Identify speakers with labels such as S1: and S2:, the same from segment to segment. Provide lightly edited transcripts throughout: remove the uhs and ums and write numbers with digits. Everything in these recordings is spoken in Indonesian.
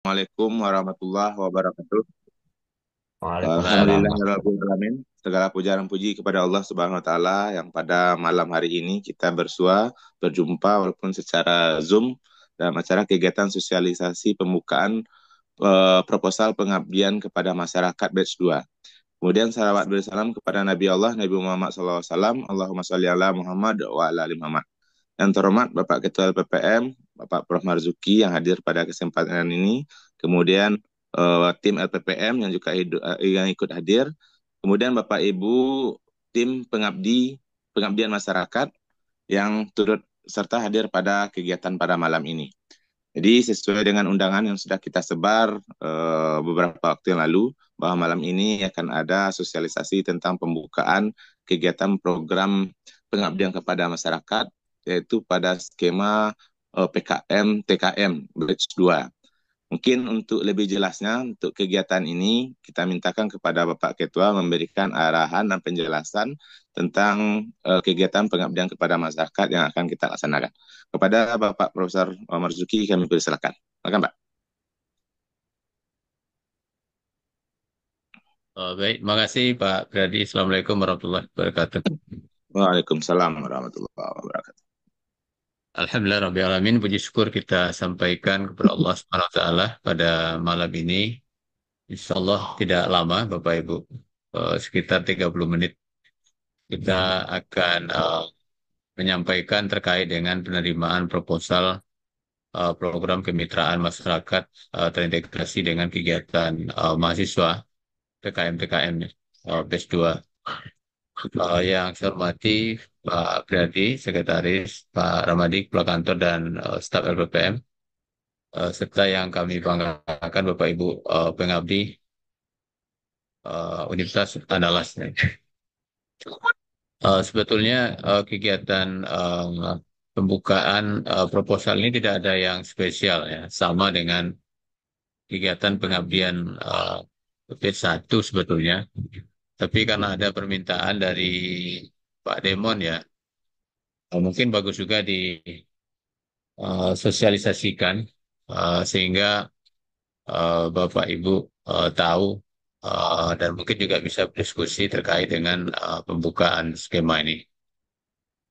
S1: Assalamualaikum warahmatullahi wabarakatuh.
S2: Waalaikumsalam.
S1: Alhamdulillahirrahmanirrahim. Segala puja dan puji kepada Allah Subhanahu wa taala yang pada malam hari ini kita berjumpa walaupun secara Zoom dalam acara kegiatan sosialisasi pembukaan proposal pengabdian kepada masyarakat batch 2. Kemudian salawat bersalam kepada Nabi Allah Nabi Muhammad SAW. Allahumma sholli ala Muhammad wa ala ali Muhammad. Yang terhormat Bapak Ketua LPPM, Bapak Prof. Marzuki yang hadir pada kesempatan ini, kemudian tim LPPM yang juga yang ikut hadir, kemudian Bapak Ibu tim pengabdian masyarakat yang turut serta hadir pada kegiatan pada malam ini. Jadi sesuai dengan undangan yang sudah kita sebar beberapa waktu yang lalu, bahwa malam ini akan ada sosialisasi tentang pembukaan kegiatan program pengabdian kepada masyarakat, yaitu pada skema PKM TKM Batch 2. Mungkin untuk lebih jelasnya, untuk kegiatan ini, kita mintakan kepada Bapak Ketua memberikan arahan dan penjelasan tentang kegiatan pengabdian kepada masyarakat yang akan kita laksanakan. Kepada Bapak Profesor Marzuki, kami persilakan. Silakan, Pak.
S2: Baik, terima kasih Pak Brady. Assalamualaikum warahmatullahi wabarakatuh.
S1: Waalaikumsalam warahmatullahi wabarakatuh.
S2: Alhamdulillah Rabbil Alamin. Puji syukur kita sampaikan kepada Allah Subhanahu wa Ta'ala pada malam ini. Insya Allah tidak lama Bapak Ibu. Sekitar 30 menit kita akan menyampaikan terkait dengan penerimaan proposal program kemitraan masyarakat terintegrasi dengan kegiatan mahasiswa PKM-TKM BES 2. Yang saya hormati Pak Brady, Sekretaris, Pak Ramadi, Kepala Kantor, dan staf LPPM, serta yang kami banggakan Bapak Ibu pengabdi Universitas Andalas. Sebetulnya kegiatan pembukaan proposal ini tidak ada yang spesial ya, sama dengan kegiatan pengabdian B1 sebetulnya. Tapi karena ada permintaan dari Pak Demon ya, mungkin bagus juga disosialisasikan sehingga Bapak Ibu tahu dan mungkin juga bisa berdiskusi terkait dengan pembukaan skema ini.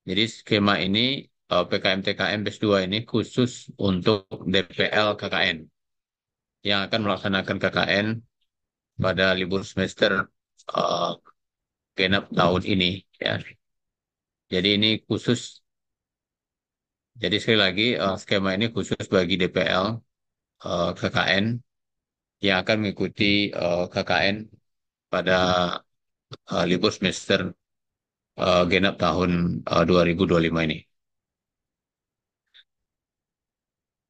S2: Jadi skema ini PKM TKM BES 2 ini khusus untuk DPL KKN yang akan melaksanakan KKN pada libur semester eh, genap tahun ini ya. Jadi ini khusus. Jadi sekali lagi skema ini khusus bagi DPL KKN yang akan mengikuti KKN pada libur semester genap tahun 2025 ini.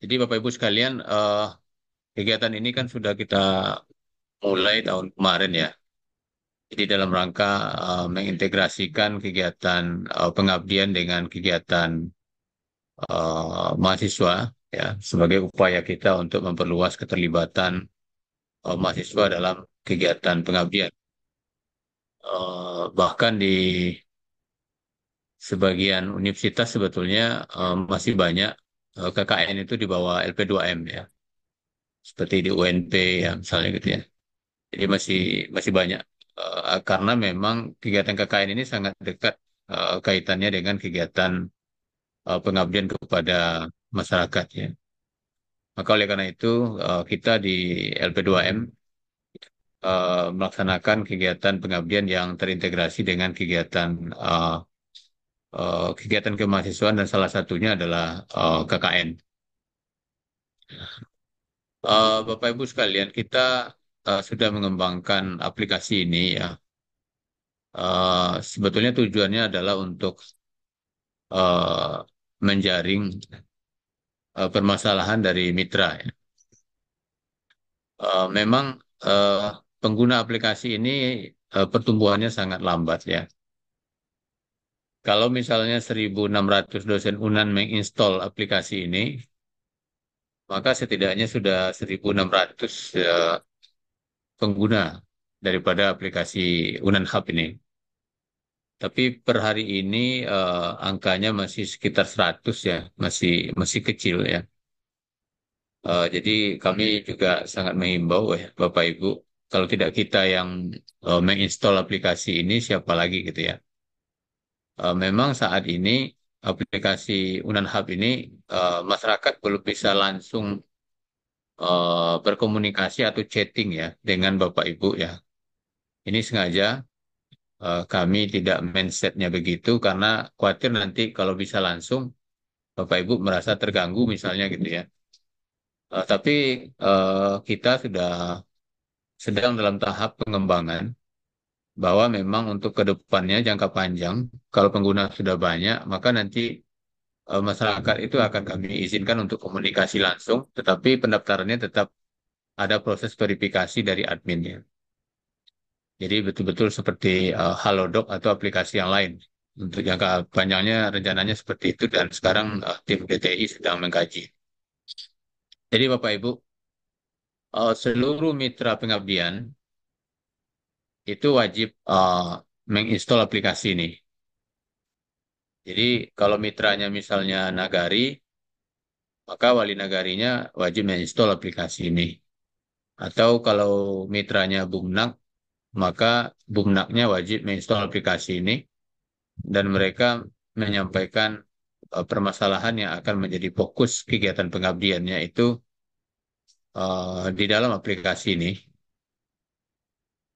S2: Jadi Bapak Ibu sekalian, kegiatan ini kan sudah kita mulai tahun kemarin ya. Jadi dalam rangka mengintegrasikan kegiatan pengabdian dengan kegiatan mahasiswa ya sebagai upaya kita untuk memperluas keterlibatan mahasiswa dalam kegiatan pengabdian. Bahkan di sebagian universitas sebetulnya masih banyak KKN itu di bawah LP2M ya, seperti di UNP ya misalnya gitu ya. Jadi masih banyak karena memang kegiatan KKN ini sangat dekat kaitannya dengan kegiatan pengabdian kepada masyarakat ya. Maka oleh karena itu kita di LP2M melaksanakan kegiatan pengabdian yang terintegrasi dengan kegiatan kemahasiswaan dan salah satunya adalah KKN. Bapak Ibu sekalian, kita sudah mengembangkan aplikasi ini ya. Sebetulnya tujuannya adalah untuk eh, menjaring permasalahan dari mitra ya. Memang eh, pengguna aplikasi ini pertumbuhannya sangat lambat ya. Kalau misalnya 1.600 dosen UNAN menginstal aplikasi ini, maka setidaknya sudah 1.600 pengguna daripada aplikasi UNAN Hub ini. Tapi per hari ini angkanya masih sekitar 100 ya, masih masih kecil ya. Jadi kami juga sangat mengimbau ya Bapak Ibu, kalau tidak kita yang menginstal aplikasi ini, siapa lagi gitu ya. Memang saat ini aplikasi Unan Hub ini masyarakat belum bisa langsung berkomunikasi atau chatting ya dengan Bapak Ibu ya. Ini sengaja kami tidak mindsetnya begitu karena khawatir nanti kalau bisa langsung Bapak Ibu merasa terganggu misalnya gitu ya. Tapi kita sudah sedang dalam tahap pengembangan bahwa memang untuk ke depannya jangka panjang, kalau pengguna sudah banyak, maka nanti masyarakat itu akan kami izinkan untuk komunikasi langsung, tetapi pendaftarannya tetap ada proses verifikasi dari adminnya. Jadi betul-betul seperti Halodoc atau aplikasi yang lain. Untuk jangka panjangnya rencananya seperti itu dan sekarang tim DTI sedang mengkaji. Jadi Bapak Ibu, seluruh mitra pengabdian itu wajib menginstal aplikasi ini. Jadi kalau mitranya misalnya Nagari, maka wali nagarinya wajib menginstal aplikasi ini. Atau kalau mitranya Bumnak, maka Bumnaknya wajib menginstal aplikasi ini dan mereka menyampaikan permasalahan yang akan menjadi fokus kegiatan pengabdiannya itu di dalam aplikasi ini.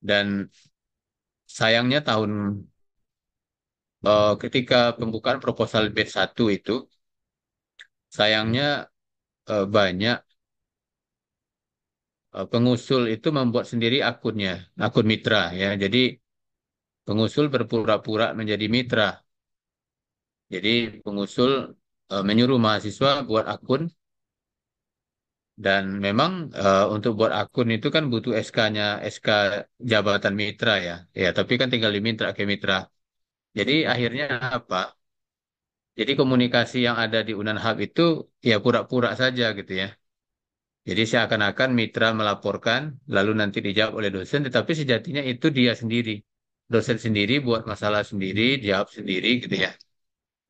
S2: Dan sayangnya ketika pembukaan proposal batch 1 itu, sayangnya banyak pengusul itu membuat sendiri akunnya, akun mitra ya. Jadi pengusul berpura-pura menjadi mitra. Jadi pengusul menyuruh mahasiswa buat akun dan memang untuk buat akun itu kan butuh SK-nya, SK jabatan mitra ya. Ya, tapi kan tinggal diminta ke mitra. Jadi akhirnya apa? Jadi komunikasi yang ada di Unan Hub itu ya pura-pura saja gitu ya. Jadi seakan-akan mitra melaporkan, lalu nanti dijawab oleh dosen, tetapi sejatinya itu dia sendiri. Dosen sendiri buat masalah sendiri, jawab sendiri gitu ya.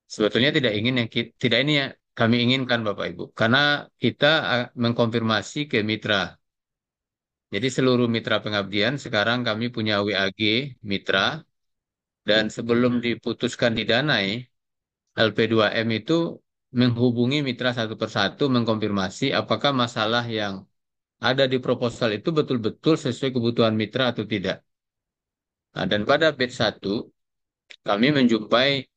S2: Sebetulnya tidak ingin tidak ini ya kami inginkan Bapak Ibu, karena kita mengkonfirmasi ke mitra. Jadi seluruh mitra pengabdian sekarang kami punya WAG mitra dan sebelum diputuskan didanai, LP2M itu menghubungi mitra satu persatu mengkonfirmasi apakah masalah yang ada di proposal itu betul-betul sesuai kebutuhan mitra atau tidak. Nah, dan pada batch 1 kami menjumpai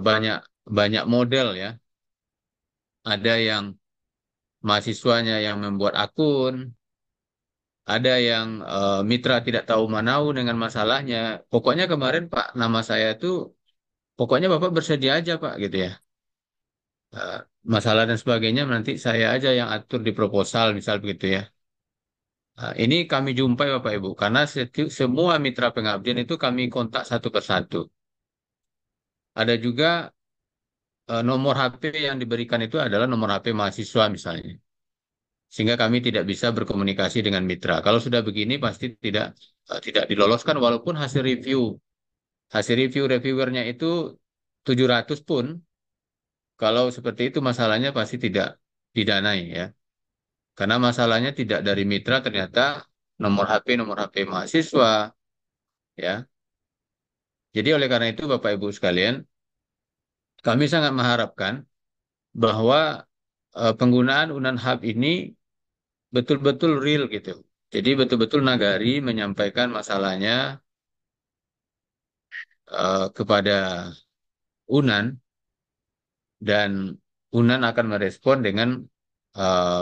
S2: banyak banyak model ya. Ada yang mahasiswanya yang membuat akun, ada yang mitra tidak tahu menau dengan masalahnya. Pokoknya kemarin Pak, nama saya itu pokoknya Bapak bersedia aja Pak gitu ya. Eh, Masalah dan sebagainya nanti saya aja yang atur di proposal misal begitu ya. Ini kami jumpai Bapak Ibu, karena semua mitra pengabdian itu kami kontak satu persatu. Ada juga nomor HP yang diberikan itu adalah nomor HP mahasiswa misalnya. Sehingga kami tidak bisa berkomunikasi dengan mitra. Kalau sudah begini pasti tidak diloloskan walaupun hasil review reviewernya itu 700 pun kalau seperti itu masalahnya pasti tidak didanai ya. Karena masalahnya tidak dari mitra ternyata nomor HP mahasiswa ya. Jadi oleh karena itu Bapak Ibu sekalian, kami sangat mengharapkan bahwa penggunaan Unan Hub ini betul-betul real gitu. Jadi betul-betul nagari menyampaikan masalahnya kepada Unan dan Unan akan merespon dengan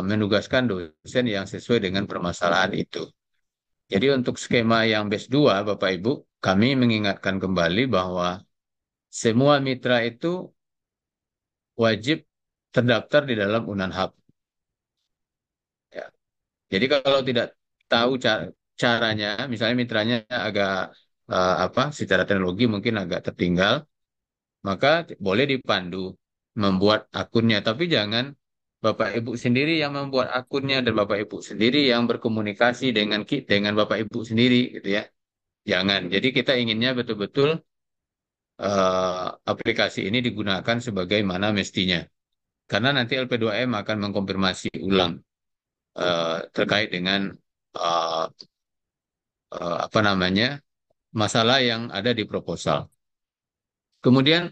S2: menugaskan dosen yang sesuai dengan permasalahan itu. Jadi untuk skema yang base 2, Bapak Ibu, kami mengingatkan kembali bahwa semua mitra itu wajib terdaftar di dalam Unan Hub. Ya. Jadi kalau tidak tahu caranya, misalnya mitranya agak apa, secara teknologi mungkin agak tertinggal, maka boleh dipandu membuat akunnya. Tapi jangan Bapak Ibu sendiri yang membuat akunnya dan Bapak Ibu sendiri yang berkomunikasi dengan Bapak Ibu sendiri, gitu ya. Jangan. Jadi kita inginnya betul-betul aplikasi ini digunakan sebagaimana mestinya. karena nanti LP2M akan mengkonfirmasi ulang terkait dengan eh, apa namanya masalah yang ada di proposal. Kemudian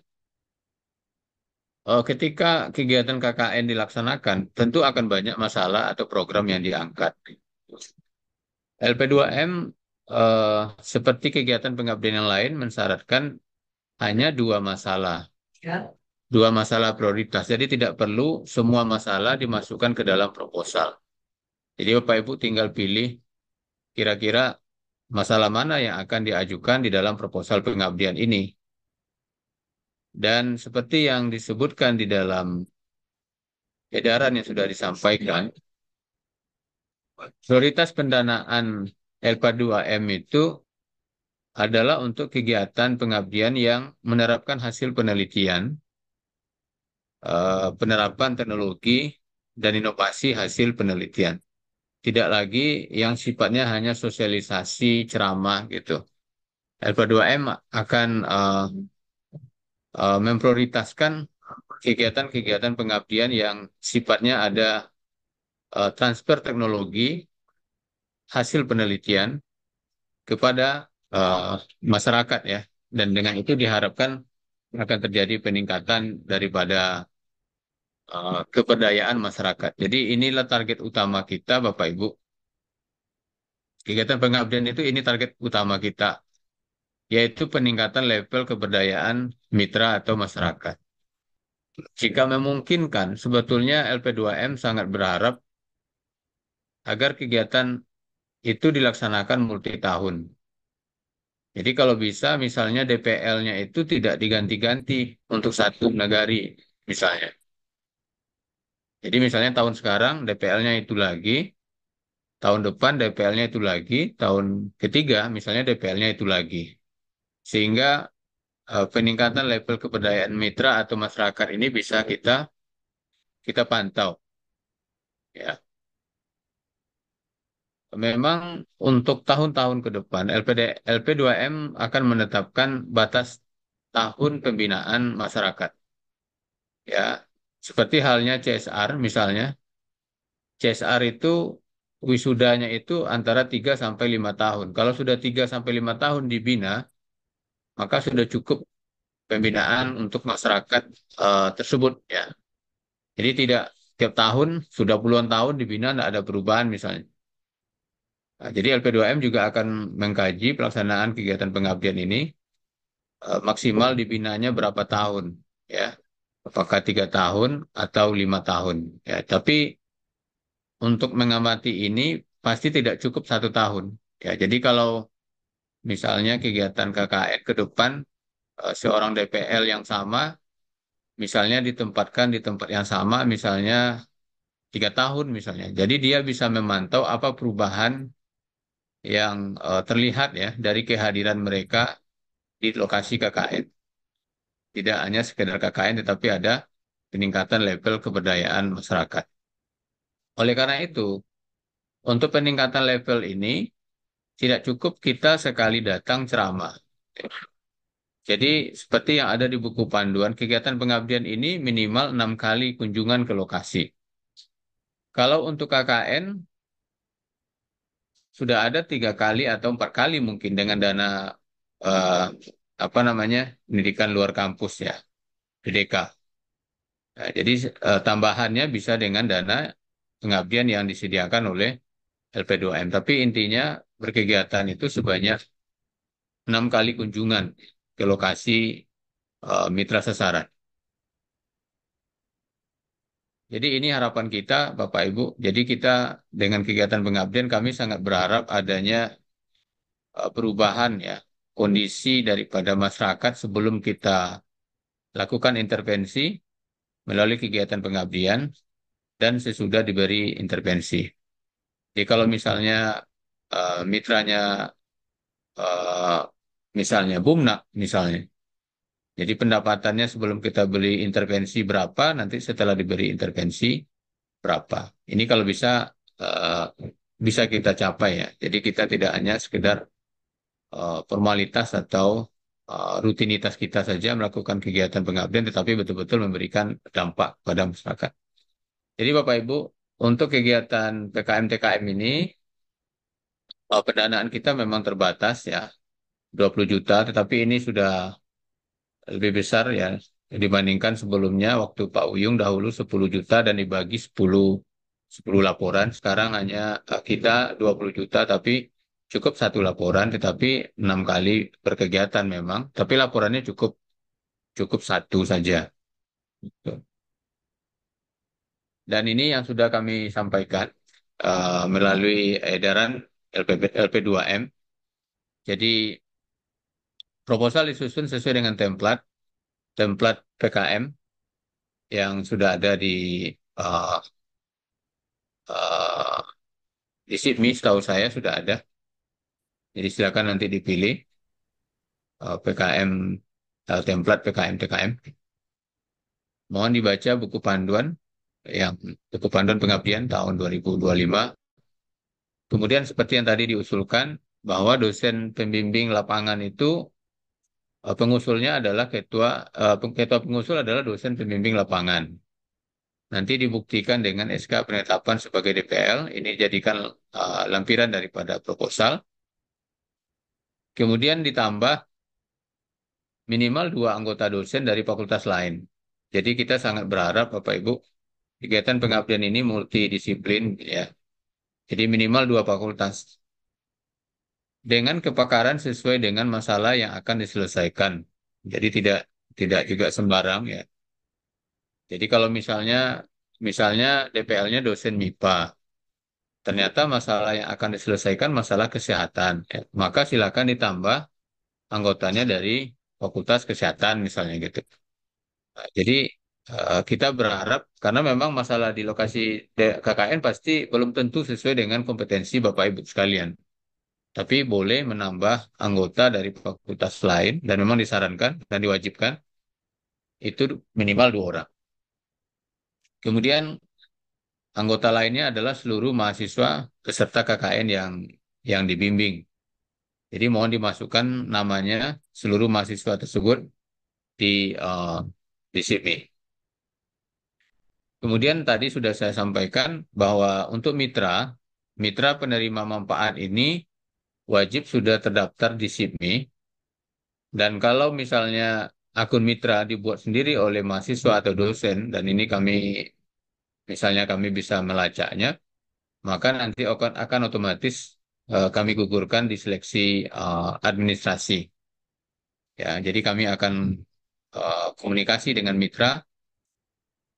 S2: ketika kegiatan KKN dilaksanakan, tentu akan banyak masalah atau program yang diangkat. LP2M seperti kegiatan pengabdian yang lain mensyaratkan hanya dua masalah. Dua masalah prioritas. Jadi tidak perlu semua masalah dimasukkan ke dalam proposal. Jadi Bapak Ibu tinggal pilih kira-kira masalah mana yang akan diajukan di dalam proposal pengabdian ini. Dan seperti yang disebutkan di dalam edaran yang sudah disampaikan, prioritas pendanaan LP2M itu adalah untuk kegiatan pengabdian yang menerapkan hasil penelitian, penerapan teknologi, dan inovasi hasil penelitian. Tidak lagi yang sifatnya hanya sosialisasi ceramah gitu. LP2M akan memprioritaskan kegiatan-kegiatan pengabdian yang sifatnya ada transfer teknologi, hasil penelitian kepada masyarakat ya. Dan dengan itu diharapkan akan terjadi peningkatan daripada keberdayaan masyarakat. Jadi inilah target utama kita, Bapak Ibu. Kegiatan pengabdian itu ini target utama kita, yaitu peningkatan level keberdayaan mitra atau masyarakat. Jika memungkinkan, sebetulnya LP2M sangat berharap agar kegiatan itu dilaksanakan multi tahun. Jadi kalau bisa, misalnya DPL-nya itu tidak diganti-ganti untuk satu negari, misalnya. Jadi misalnya tahun sekarang DPL-nya itu lagi, tahun depan DPL-nya itu lagi, tahun ketiga misalnya DPL-nya itu lagi. Sehingga peningkatan level keberdayaan mitra atau masyarakat ini bisa kita pantau. Ya, memang untuk tahun-tahun ke depan LP2M akan menetapkan batas tahun pembinaan masyarakat. Ya, seperti halnya CSR misalnya. CSR itu wisudanya itu antara 3 sampai 5 tahun. Kalau sudah 3 sampai 5 tahun dibina, maka sudah cukup pembinaan untuk masyarakat tersebut ya. Jadi tidak tiap tahun sudah puluhan tahun dibina tidak ada perubahan misalnya. Nah, jadi LP2M juga akan mengkaji pelaksanaan kegiatan pengabdian ini maksimal dibinanya berapa tahun ya. Apakah 3 tahun atau 5 tahun ya. Tapi untuk mengamati ini pasti tidak cukup 1 tahun ya. Jadi kalau misalnya kegiatan KKN ke depan seorang DPL yang sama misalnya ditempatkan di tempat yang sama misalnya 3 tahun misalnya. Jadi dia bisa memantau apa perubahan yang terlihat ya dari kehadiran mereka di lokasi KKN. Tidak hanya sekedar KKN tetapi ada peningkatan level keberdayaan masyarakat. Oleh karena itu, untuk peningkatan level ini tidak cukup kita sekali datang ceramah. Jadi seperti yang ada di buku panduan, kegiatan pengabdian ini minimal 6 kali kunjungan ke lokasi. Kalau untuk KKN sudah ada 3 kali atau 4 kali mungkin dengan dana eh, apa namanya pendidikan luar kampus ya, PDK. Nah, jadi tambahannya bisa dengan dana pengabdian yang disediakan oleh LP2M. Tapi intinya berkegiatan itu sebanyak 6 kali kunjungan ke lokasi mitra sasaran. Jadi ini harapan kita, Bapak Ibu. Jadi kita dengan kegiatan pengabdian kami sangat berharap adanya perubahan ya kondisi daripada masyarakat sebelum kita lakukan intervensi melalui kegiatan pengabdian dan sesudah diberi intervensi. Jadi kalau misalnya mitranya eh, misalnya Bumnak misalnya, jadi pendapatannya sebelum kita beli intervensi berapa, nanti setelah diberi intervensi berapa. Ini kalau bisa eh, bisa kita capai ya. Jadi kita tidak hanya sekedar formalitas atau rutinitas kita saja melakukan kegiatan pengabdian, tetapi betul-betul memberikan dampak pada masyarakat. Jadi Bapak Ibu, untuk kegiatan PKM TKM ini, pendanaan kita memang terbatas ya, 20 juta, tetapi ini sudah lebih besar ya dibandingkan sebelumnya waktu Pak Uyung dahulu 10 juta dan dibagi 10 laporan. Sekarang hanya kita 20 juta tapi cukup satu laporan, tetapi 6 kali berkegiatan memang, tapi laporannya cukup cukup satu saja. Dan ini yang sudah kami sampaikan melalui edaran LP2M. Jadi proposal disusun sesuai dengan template template PKM yang sudah ada uh, uh, di SIPMI, setahu saya sudah ada. Jadi silakan nanti dipilih PKM template PKM TKM. Mohon dibaca buku panduan yang buku panduan pengabdian tahun 2025. Kemudian seperti yang tadi diusulkan bahwa dosen pembimbing lapangan itu pengusulnya adalah ketua pengusul adalah dosen pembimbing lapangan. Nanti dibuktikan dengan SK penetapan sebagai DPL. Ini jadikan lampiran daripada proposal. Kemudian ditambah minimal 2 anggota dosen dari fakultas lain. Jadi kita sangat berharap Bapak Ibu, kegiatan pengabdian ini multidisiplin ya. Jadi minimal 2 fakultas dengan kepakaran sesuai dengan masalah yang akan diselesaikan. Jadi tidak tidak juga sembarang ya. Jadi kalau misalnya DPL-nya dosen MIPA, ternyata masalah yang akan diselesaikan masalah kesehatan, ya, maka silakan ditambah anggotanya dari Fakultas Kesehatan misalnya gitu. Nah, jadi kita berharap karena memang masalah di lokasi KKN pasti belum tentu sesuai dengan kompetensi Bapak Ibu sekalian. Tapi boleh menambah anggota dari fakultas lain dan memang disarankan dan diwajibkan itu minimal 2 orang. Kemudian anggota lainnya adalah seluruh mahasiswa peserta KKN yang dibimbing. Jadi mohon dimasukkan namanya seluruh mahasiswa tersebut di sini. Kemudian tadi sudah saya sampaikan bahwa untuk mitra penerima manfaat ini wajib sudah terdaftar di SIPMI. Dan kalau misalnya akun mitra dibuat sendiri oleh mahasiswa atau dosen, dan ini kami bisa melacaknya, maka nanti akan otomatis kami gugurkan di seleksi administrasi. Ya, jadi kami akan komunikasi dengan mitra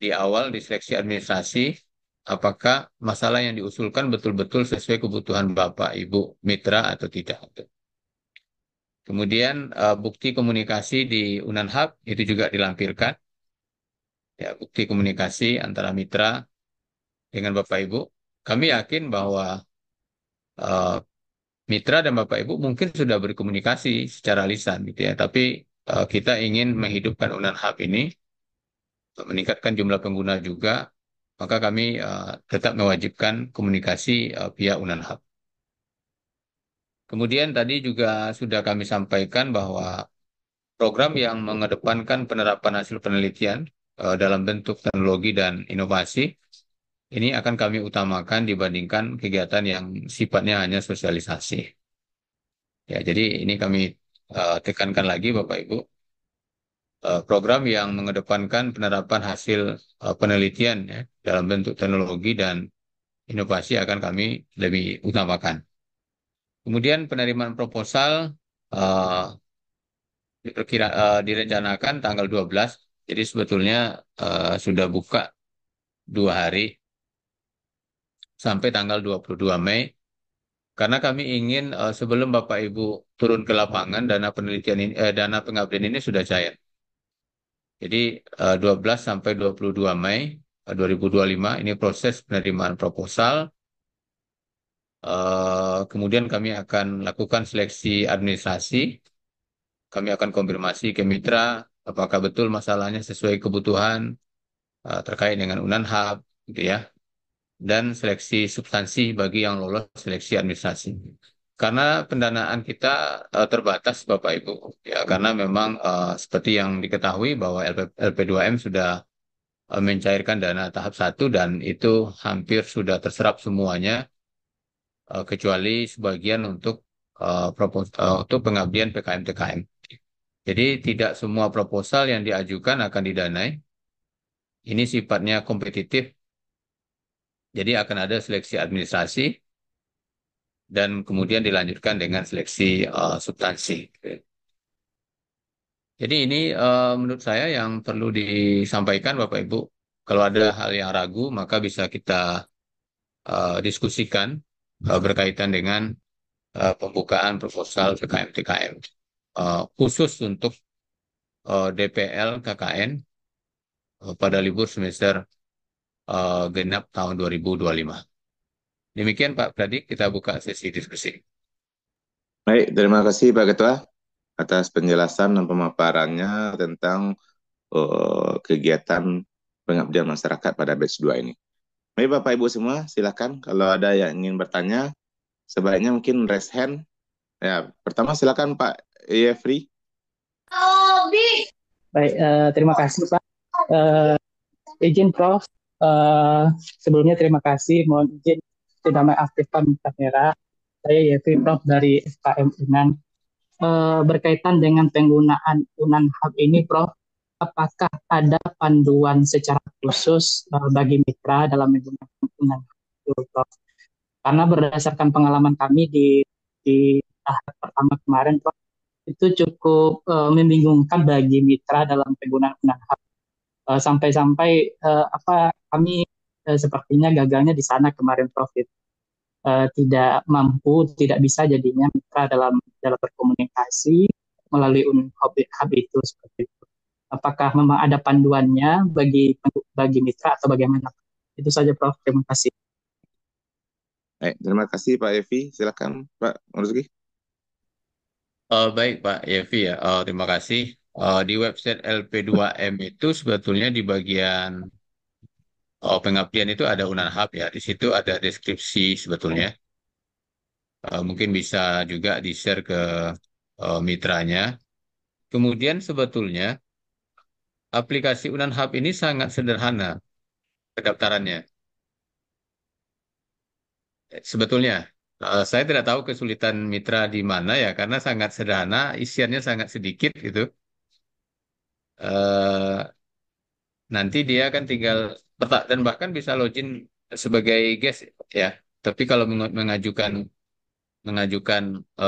S2: di awal di seleksi administrasi, apakah masalah yang diusulkan betul-betul sesuai kebutuhan Bapak, Ibu, mitra atau tidak. Kemudian bukti komunikasi di Unanhab itu juga dilampirkan, ya bukti komunikasi antara mitra dengan Bapak Ibu. Kami yakin bahwa eh, mitra dan Bapak Ibu mungkin sudah berkomunikasi secara lisan gitu ya, tapi kita ingin menghidupkan Unanhab ini, meningkatkan jumlah pengguna juga, maka kami tetap mewajibkan komunikasi via Unanhab. Kemudian tadi juga sudah kami sampaikan bahwa program yang mengedepankan penerapan hasil penelitian dalam bentuk teknologi dan inovasi ini akan kami utamakan dibandingkan kegiatan yang sifatnya hanya sosialisasi. Ya, jadi ini kami tekankan lagi Bapak Ibu, program yang mengedepankan penerapan hasil penelitian ya, dalam bentuk teknologi dan inovasi akan kami lebih utamakan. Kemudian penerimaan proposal uh, direncanakan tanggal 12. Jadi sebetulnya sudah buka 2 hari sampai tanggal 22 Mei. Karena kami ingin sebelum Bapak Ibu turun ke lapangan dana pengabdian ini sudah cair. Jadi 12 sampai 22 Mei 2025 ini proses penerimaan proposal. Kemudian kami akan lakukan seleksi administrasi. Kami akan konfirmasi ke mitra apakah betul masalahnya sesuai kebutuhan terkait dengan Unanhab, gitu ya. Dan seleksi substansi bagi yang lolos seleksi administrasi. karena pendanaan kita terbatas Bapak Ibu. Ya, karena memang seperti yang diketahui bahwa LP2M sudah mencairkan dana tahap satu dan itu hampir sudah terserap semuanya kecuali sebagian untuk pengabdian PKM-TKM. Jadi tidak semua proposal yang diajukan akan didanai. Ini sifatnya kompetitif, jadi akan ada seleksi administrasi dan kemudian dilanjutkan dengan seleksi substansi. Jadi ini menurut saya yang perlu disampaikan Bapak Ibu. Kalau ada hal yang ragu, maka bisa kita diskusikan berkaitan dengan pembukaan proposal PKM-TKM khusus untuk DPL KKN pada libur semester genap tahun 2025. Demikian Pak Pradik, kita buka sesi diskusi.
S1: Baik, terima kasih Pak Ketua atas penjelasan dan pemaparannya tentang kegiatan pengabdian masyarakat pada batch 2 ini. Baik Bapak Ibu semua, silakan kalau ada yang ingin bertanya, sebaiknya mungkin raise hand. Ya, pertama silakan Pak Yefri.
S3: Baik, terima kasih Pak. Izin Prof, eh, sebelumnya terima kasih. Mohon izin sudah mengaktifkan kamera. Saya Yefri Prof dari FKM Unan. Berkaitan dengan penggunaan Unan Hub ini, Prof, apakah ada panduan secara khusus bagi mitra dalam menggunakan Unan Hub, Prof? Karena berdasarkan pengalaman kami di tahap pertama kemarin, Prof, itu cukup membingungkan bagi mitra dalam penggunaan Unan Hub. Sampai-sampai kami sepertinya gagalnya di sana kemarin, Prof. Tidak mampu, tidak bisa jadinya mitra dalam dalam berkomunikasi melalui hub itu seperti itu. Apakah memang ada panduannya bagi mitra atau bagaimana? Itu saja, Prof. Terima kasih.
S1: Baik, terima kasih Pak Evi. Silakan Pak Marzuki.
S2: Baik Pak Yevi ya, terima kasih. Di website LP2M itu sebetulnya di bagian pengabdian itu ada Unan Hub ya. Di situ ada deskripsi sebetulnya. Mungkin bisa juga di-share ke mitranya. Kemudian sebetulnya aplikasi Unan Hub ini sangat sederhana pendaftarannya. Sebetulnya saya tidak tahu kesulitan mitra di mana ya, karena sangat sederhana, isiannya sangat sedikit gitu. Eh, Nanti dia kan tinggal dan bahkan bisa login sebagai guest ya. Tapi kalau mengajukan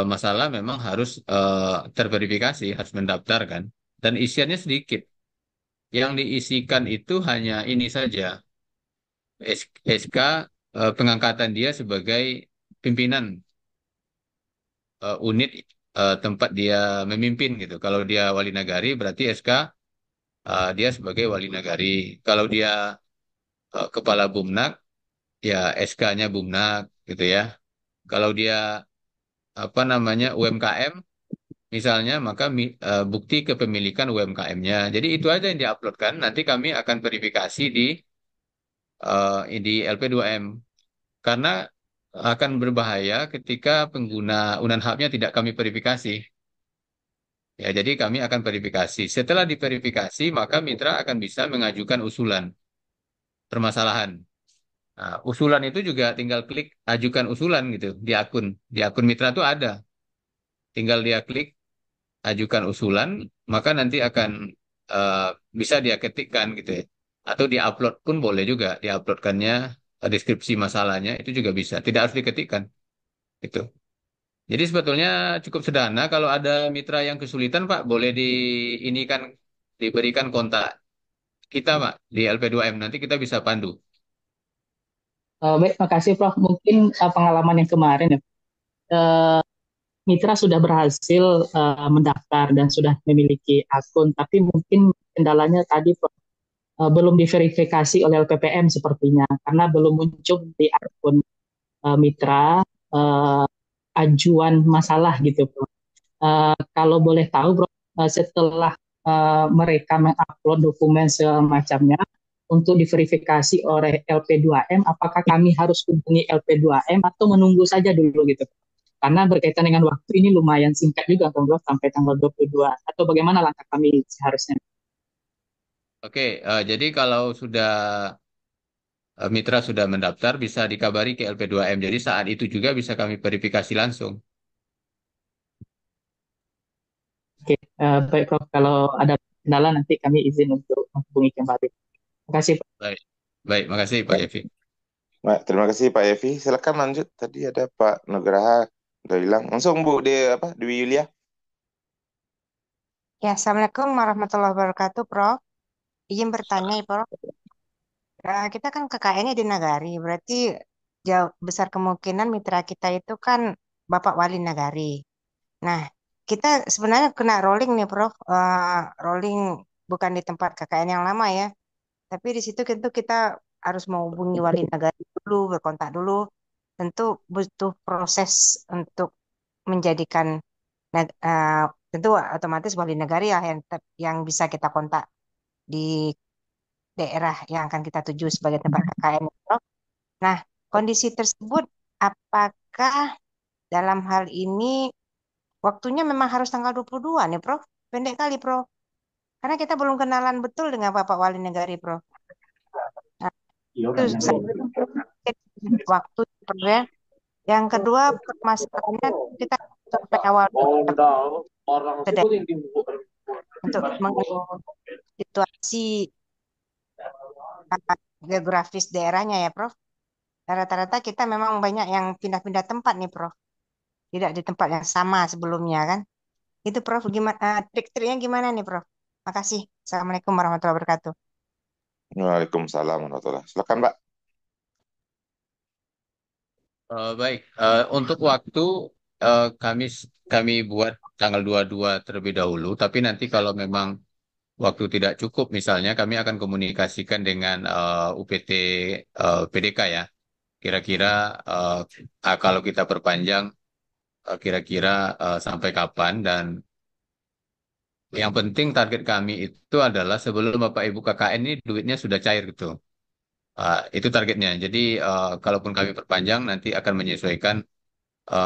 S2: masalah memang harus terverifikasi, harus mendaftar kan. Dan isiannya sedikit. Yang diisikan itu hanya ini saja, SK pengangkatan dia sebagai pimpinan unit tempat dia memimpin gitu. Kalau dia wali nagari berarti SK dia sebagai wali nagari. Kalau dia kepala Bumnak ya SK-nya Bumnak gitu ya. Kalau dia apa namanya UMKM misalnya maka bukti kepemilikan UMKM-nya. Jadi itu aja yang diuploadkan. Nanti kami akan verifikasi di LP2M karena akan berbahaya ketika pengguna Unan Hub-nya tidak kami verifikasi. Ya, jadi kami akan verifikasi. Setelah diverifikasi, maka mitra akan bisa mengajukan usulan permasalahan. Nah, usulan itu juga tinggal klik ajukan usulan gitu di akun. Di akun mitra itu ada. Tinggal dia klik ajukan usulan, maka nanti akan eh, bisa dia ketikkan gitu ya. Atau diupload pun boleh juga, diuploadkannya deskripsi masalahnya itu juga bisa. Tidak harus diketikkan gitu. Jadi sebetulnya cukup sederhana. Kalau ada mitra yang kesulitan, Pak, boleh diberikan kontak kita, Pak, di LP2M. Nanti kita bisa pandu.
S3: Baik, makasih, Prof. Mungkin pengalaman yang kemarin ya, eh, mitra sudah berhasil mendaftar dan sudah memiliki akun, tapi mungkin kendalanya tadi, Prof, belum diverifikasi oleh LPPM sepertinya, karena belum muncul di akun mitra ajuan masalah gitu, Bro. Kalau boleh tahu, Bro, setelah mereka mengupload dokumen semacamnya untuk diverifikasi oleh LP2M, apakah kami harus hubungi LP2M atau menunggu saja dulu gitu? Karena berkaitan dengan waktu ini lumayan singkat juga kan Prof, sampai tanggal 22. Atau bagaimana langkah kami seharusnya?
S2: Oke, jadi kalau sudah mitra sudah mendaftar, bisa dikabari ke LP2M. Jadi saat itu juga bisa kami verifikasi langsung.
S3: Oke, baik Prof. Kalau ada kendala nanti kami izin untuk menghubungi kembali. Terima kasih, Prof.
S2: Baik, baik, makasih Pak Yevi.
S1: Baik, terima kasih Pak Evi. Silakan lanjut. Tadi ada Pak Nugraha udah hilang. Langsung Bu Dwi Yulia.
S4: Ya, Assalamualaikum warahmatullahi wabarakatuh, Prof. Izin bertanya, ya, Prof. Kita kan KKN-nya di Nagari, berarti jauh besar kemungkinan mitra kita itu kan Bapak Wali Nagari. Nah, kita sebenarnya kena rolling nih, Prof. Rolling bukan di tempat KKN yang lama ya, tapi di situ kita harus menghubungi Wali Nagari dulu, berkontak dulu. Tentu butuh proses untuk menjadikan tentu otomatis Wali Nagari ya yang bisa kita kontak di daerah yang akan kita tuju sebagai tempat KKN, Prof. Nah, kondisi tersebut apakah dalam hal ini waktunya memang harus tanggal 22 nih, Prof? Pendek kali, Prof. Karena kita belum kenalan betul dengan Bapak Wali Negari, Prof. Nah, itu saya waktu, Prof, ya. Yang kedua, permasalahannya kita sampai awal untuk mengenai situasi geografis daerahnya ya, Prof. Rata-rata kita memang banyak yang pindah-pindah tempat nih, Prof. Tidak di tempat yang sama sebelumnya kan. Itu Prof gimana trik-triknya gimana nih, Prof? Makasih. Assalamualaikum warahmatullahi wabarakatuh.
S1: Waalaikumsalam warahmatullahi. Silakan Pak.
S2: Baik, untuk waktu kami buat tanggal 22 terlebih dahulu, tapi nanti kalau memang waktu tidak cukup misalnya kami akan komunikasikan dengan UPT PDK ya. Kira-kira kalau kita perpanjang kira-kira sampai kapan dan yang penting target kami itu adalah sebelum Bapak Ibu KKN ini duitnya sudah cair gitu. Itu targetnya. Jadi kalaupun kami perpanjang nanti akan menyesuaikan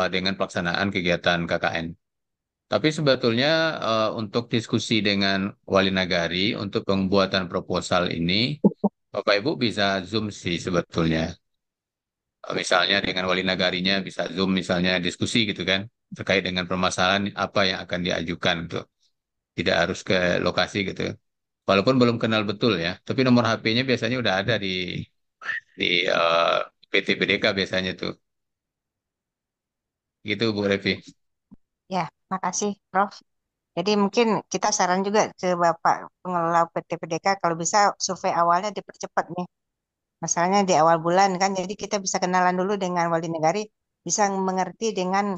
S2: dengan pelaksanaan kegiatan KKN. Tapi sebetulnya untuk diskusi dengan wali nagari untuk pembuatan proposal ini, Bapak Ibu bisa Zoom sih sebetulnya. Misalnya dengan wali nagarinya bisa Zoom misalnya diskusi gitu kan, terkait dengan permasalahan apa yang akan diajukan gitu. Tidak harus ke lokasi gitu. Walaupun belum kenal betul ya, tapi nomor HP-nya biasanya udah ada di PT PDK biasanya tuh. Gitu Bu Revi.
S4: Ya, makasih, Prof. Jadi mungkin kita saran juga ke Bapak pengelola PT PDK kalau bisa survei awalnya dipercepat nih. Masalahnya di awal bulan kan, jadi kita bisa kenalan dulu dengan wali negari, bisa mengerti dengan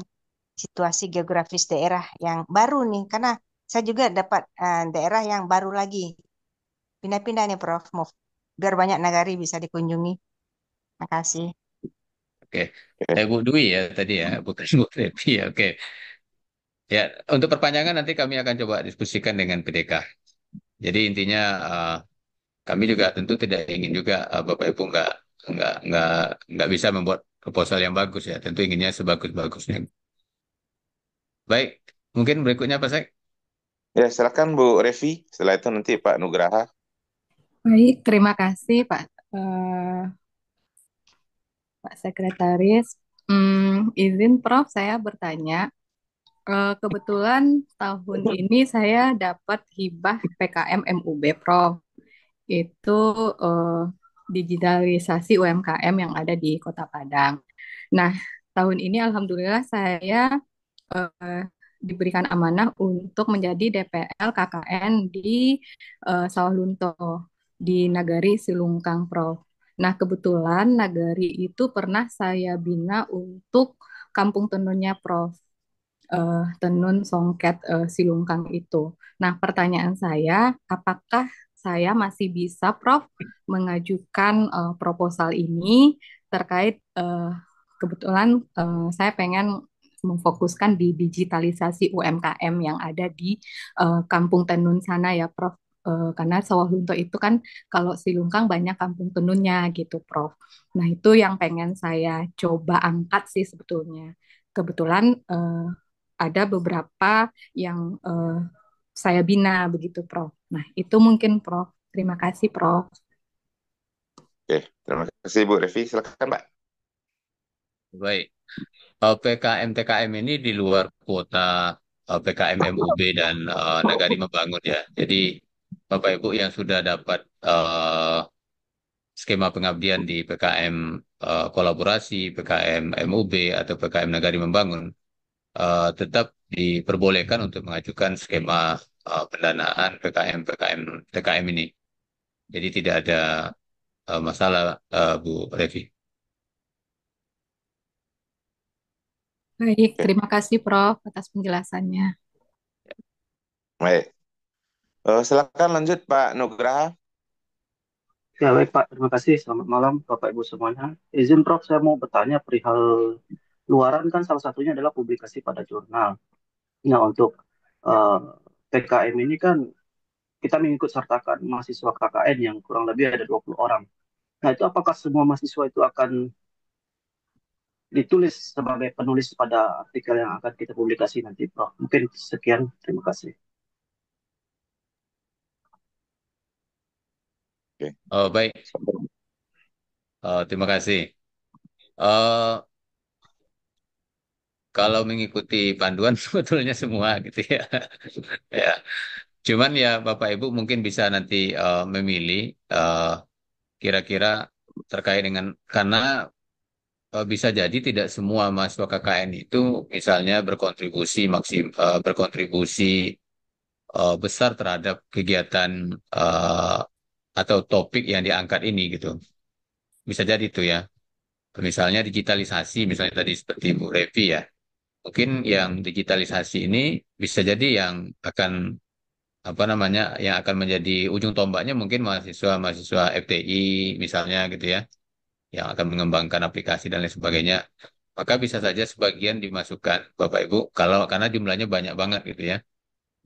S4: situasi geografis daerah yang baru nih. Karena saya juga dapat daerah yang baru lagi. Pindah-pindah nih, Prof. Biar banyak nagari bisa dikunjungi. Makasih.
S2: Oke.
S1: Oke.
S2: Bu Dwi ya tadi ya, bukan Bu Revi ya. Oke. Ya, untuk perpanjangan nanti kami akan coba diskusikan dengan PDK. Jadi intinya kami juga tentu tidak ingin juga Bapak Ibu nggak nggak nggak bisa membuat proposal yang bagus ya. Tentu inginnya sebagus-bagusnya. Baik, mungkin berikutnya Pak Sek.
S1: Ya, silakan Bu Revi. Setelah itu nanti Pak Nugraha.
S5: Baik, terima kasih eh, Pak Sekretaris. Izin Prof, saya bertanya. Kebetulan tahun ini saya dapat hibah PKM MUB Prof. Itu eh, digitalisasi UMKM yang ada di Kota Padang. Nah, tahun ini alhamdulillah saya eh, diberikan amanah untuk menjadi DPL KKN di Sawah Lunto di Nagari Silungkang, Prof. Nah, kebetulan Nagari itu pernah saya bina untuk kampung tenunnya, Prof. Tenun Songket Silungkang itu. Nah, pertanyaan saya, apakah saya masih bisa, Prof, mengajukan proposal ini terkait kebetulan saya pengen memfokuskan di digitalisasi UMKM yang ada di Kampung Tenun sana ya, Prof. Karena Sawah Lunto itu kan kalau Silungkang banyak kampung tenunnya gitu, Prof. Nah, itu yang pengen saya coba angkat sih sebetulnya. kebetulan ada beberapa yang saya bina begitu, Prof. Nah, itu mungkin, Prof. Terima kasih, Prof.
S1: Oke, terima kasih Bu Revi. Silakan Pak.
S2: Baik. PKM TKM ini di luar kuota PKM MUB dan Nagari Membangun ya. Jadi Bapak Ibu yang sudah dapat skema pengabdian di PKM kolaborasi, PKM MUB atau PKM Nagari Membangun, tetap diperbolehkan untuk mengajukan skema pendanaan PKM TKM ini. Jadi tidak ada masalah, Bu Revi.
S5: Baik,
S1: Oke,
S5: terima kasih, Prof. atas penjelasannya.
S1: baik. Silakan lanjut Pak Nugraha.
S6: Ya, baik Pak. Terima kasih. Selamat malam Bapak Ibu semuanya. Izin Prof, saya mau bertanya perihal luaran kan salah satunya adalah publikasi pada jurnal. Nah, untuk eh, PKM ini kan kita mengikut sertakan mahasiswa KKN yang kurang lebih ada 20 orang. Nah, itu apakah semua mahasiswa itu akan ditulis sebagai penulis pada artikel yang akan kita publikasi nanti, Prof? Mungkin sekian. Terima kasih.
S1: Oke.
S2: Baik, terima kasih. Eh, Kalau mengikuti panduan sebetulnya semua gitu ya. Ya, cuman ya Bapak Ibu mungkin bisa nanti memilih eh, kira-kira terkait dengan, karena bisa jadi tidak semua mahasiswa KKN itu misalnya berkontribusi besar terhadap kegiatan eh, atau topik yang diangkat ini gitu. Bisa jadi itu ya. Misalnya digitalisasi, misalnya tadi seperti Bu Revi ya. Mungkin yang digitalisasi ini bisa jadi yang akan apa namanya, yang akan menjadi ujung tombaknya mungkin mahasiswa FTI misalnya gitu ya, yang akan mengembangkan aplikasi dan lain sebagainya. Maka bisa saja sebagian dimasukkan Bapak Ibu kalau karena jumlahnya banyak banget gitu ya.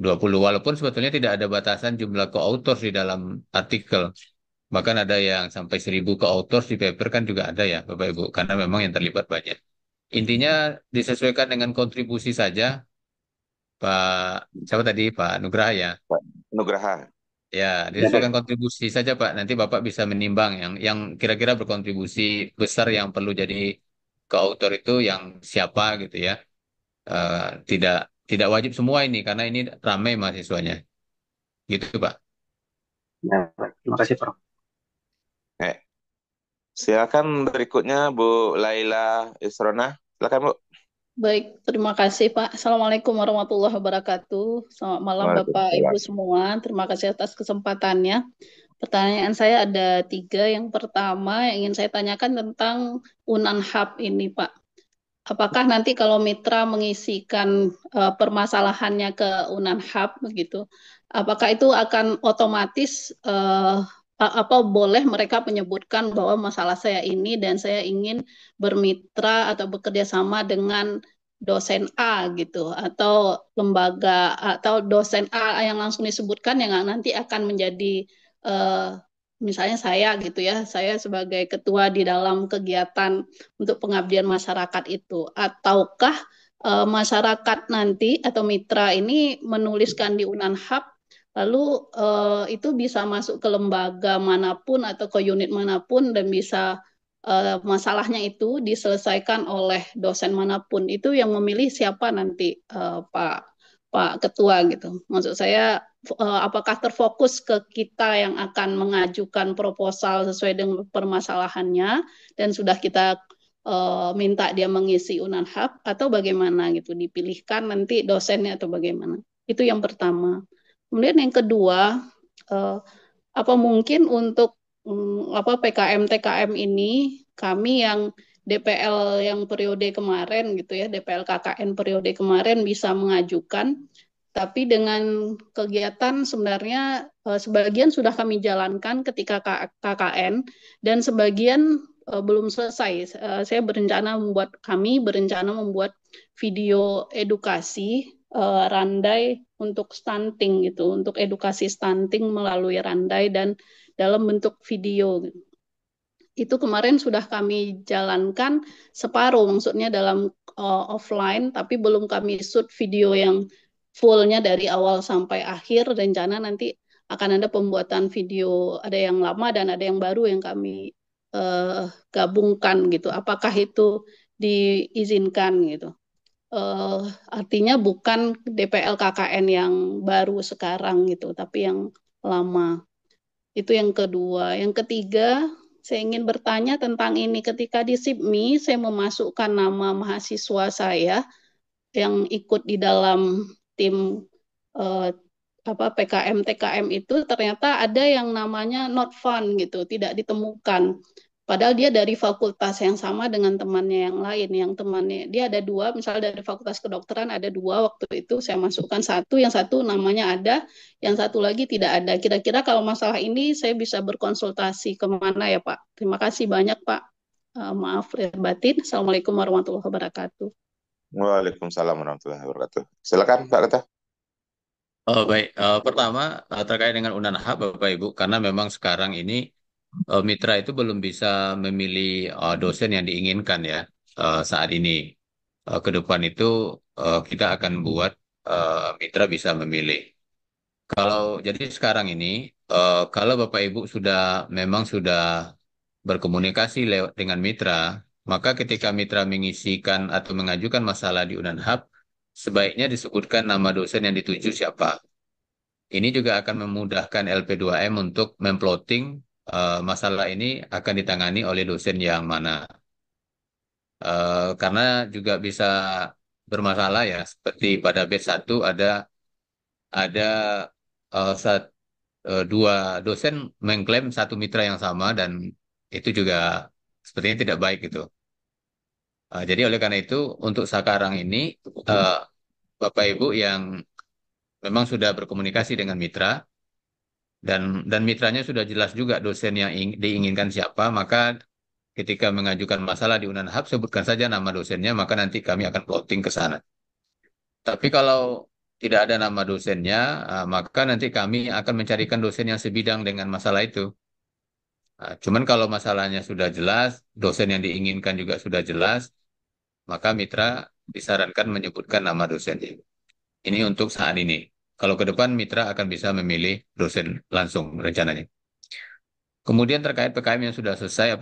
S2: 20 walaupun sebetulnya tidak ada batasan jumlah co-authors di dalam artikel. Bahkan ada yang sampai 1.000 co-authors di paper kan juga ada ya Bapak Ibu, karena memang yang terlibat banyak. Intinya disesuaikan dengan kontribusi saja, Pak. Siapa tadi? Pak Nugraha ya.
S1: Pak Nugraha.
S2: Ya,
S6: Ya,
S2: disesuaikan
S6: baik.
S2: kontribusi saja, Pak. Nanti Bapak bisa menimbang yang kira-kira berkontribusi besar yang perlu jadi ke-author itu yang siapa gitu ya. Eh, tidak tidak wajib semua ini karena ini ramai mahasiswanya. Gitu, Pak.
S6: Ya, baik. Terima kasih, Prof.
S1: Silakan berikutnya Bu Laila Isrona. Silakan Bu.
S7: Baik, terima kasih Pak. Assalamualaikum warahmatullahi wabarakatuh. Selamat malam Bapak Ibu
S1: Waalaikumsalam.
S7: semua. Terima kasih atas kesempatannya. Pertanyaan saya ada tiga. Yang pertama yang ingin saya tanyakan tentang Unanhab ini Pak. Apakah nanti kalau mitra mengisikan permasalahannya ke Unanhab begitu, apakah itu akan otomatis apa boleh mereka menyebutkan bahwa masalah saya ini dan saya ingin bermitra atau bekerja sama dengan dosen A gitu atau lembaga atau dosen A yang langsung disebutkan yang nanti akan menjadi eh, misalnya saya gitu ya, saya sebagai ketua di dalam kegiatan untuk pengabdian masyarakat itu, ataukah masyarakat nanti atau mitra ini menuliskan di Unanhab lalu itu bisa masuk ke lembaga manapun atau ke unit manapun dan bisa masalahnya itu diselesaikan oleh dosen manapun. Itu yang memilih siapa nanti Pak Pak Ketua gitu. Maksud saya apakah terfokus ke kita yang akan mengajukan proposal sesuai dengan permasalahannya dan sudah kita minta dia mengisi Unanhab atau bagaimana gitu, dipilihkan nanti dosennya atau bagaimana. Itu yang pertama. Kemudian yang kedua, eh, apa mungkin untuk apa PKM TKM ini kami yang DPL yang periode kemarin gitu ya, DPL KKN periode kemarin bisa mengajukan, tapi dengan kegiatan sebenarnya sebagian sudah kami jalankan ketika KKN dan sebagian belum selesai. Saya kami berencana membuat video edukasi Randai untuk stunting gitu, untuk edukasi stunting melalui Randai dan dalam bentuk video. itu kemarin sudah kami jalankan separuh, maksudnya dalam offline, tapi belum kami shoot video yang fullnya dari awal sampai akhir. Rencana nanti akan ada pembuatan video, ada yang lama dan ada yang baru yang kami gabungkan gitu. Apakah itu diizinkan gitu? eh, Artinya bukan DPL KKN yang baru sekarang gitu, tapi yang lama. Itu yang kedua. Yang ketiga, saya ingin bertanya tentang ini. Ketika di SIPMI, saya memasukkan nama mahasiswa saya yang ikut di dalam tim eh, PKM TKM itu ternyata ada yang namanya not found gitu, tidak ditemukan. Padahal dia dari fakultas yang sama dengan temannya yang lain, yang temannya dia ada dua, misalnya dari fakultas kedokteran ada dua waktu itu saya masukkan satu, yang satu namanya ada, yang satu lagi tidak ada. Kira-kira kalau masalah ini saya bisa berkonsultasi kemana ya Pak? Terima kasih banyak Pak. Maaf lahir batin. Assalamualaikum warahmatullahi wabarakatuh.
S1: Waalaikumsalam warahmatullahi wabarakatuh. Silakan Pak Reta.
S2: Oh, baik. Pertama, terkait dengan Unanhap, Bapak Ibu, karena memang sekarang ini mitra itu belum bisa memilih dosen yang diinginkan ya saat ini. Ke depan itu kita akan buat mitra bisa memilih. Jadi sekarang ini, kalau Bapak Ibu memang sudah berkomunikasi lewat dengan mitra, maka ketika mitra mengisikan atau mengajukan masalah di Unanhap, sebaiknya disebutkan nama dosen yang dituju siapa. Ini juga akan memudahkan LP2M untuk memplotting masalah ini akan ditangani oleh dosen yang mana. Karena juga bisa bermasalah ya, seperti pada batch 1 ada dua dosen mengklaim satu mitra yang sama dan itu juga sepertinya tidak baik gitu. Jadi oleh karena itu untuk sekarang ini eh, Bapak Ibu yang memang sudah berkomunikasi dengan mitra dan mitranya sudah jelas juga dosen yang diinginkan siapa, maka ketika mengajukan masalah di Unanhap sebutkan saja nama dosennya, maka nanti kami akan plotting ke sana. Tapi kalau tidak ada nama dosennya, maka nanti kami akan mencarikan dosen yang sebidang dengan masalah itu. Cuman kalau masalahnya sudah jelas, dosen yang diinginkan juga sudah jelas, maka mitra disarankan menyebutkan nama dosennya. Ini untuk saat ini. Kalau ke depan mitra akan bisa memilih dosen langsung rencananya. Kemudian terkait PKM yang sudah selesai,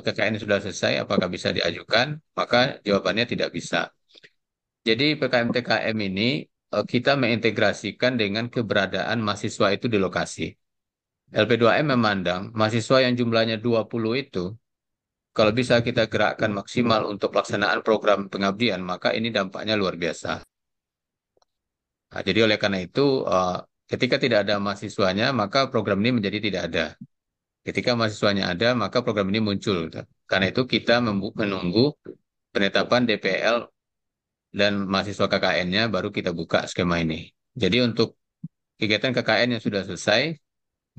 S2: PKN yang sudah selesai, apakah bisa diajukan? Maka jawabannya tidak bisa. Jadi PKM TKM ini kita mengintegrasikan dengan keberadaan mahasiswa itu di lokasi. LP2M memandang mahasiswa yang jumlahnya 20 itu, kalau bisa kita gerakkan maksimal untuk pelaksanaan program pengabdian, maka ini dampaknya luar biasa. Nah, jadi oleh karena itu, ketika tidak ada mahasiswanya, maka program ini menjadi tidak ada. Ketika mahasiswanya ada, maka program ini muncul. Karena itu kita menunggu penetapan DPL dan mahasiswa KKN-nya, baru kita buka skema ini. Jadi untuk kegiatan KKN yang sudah selesai,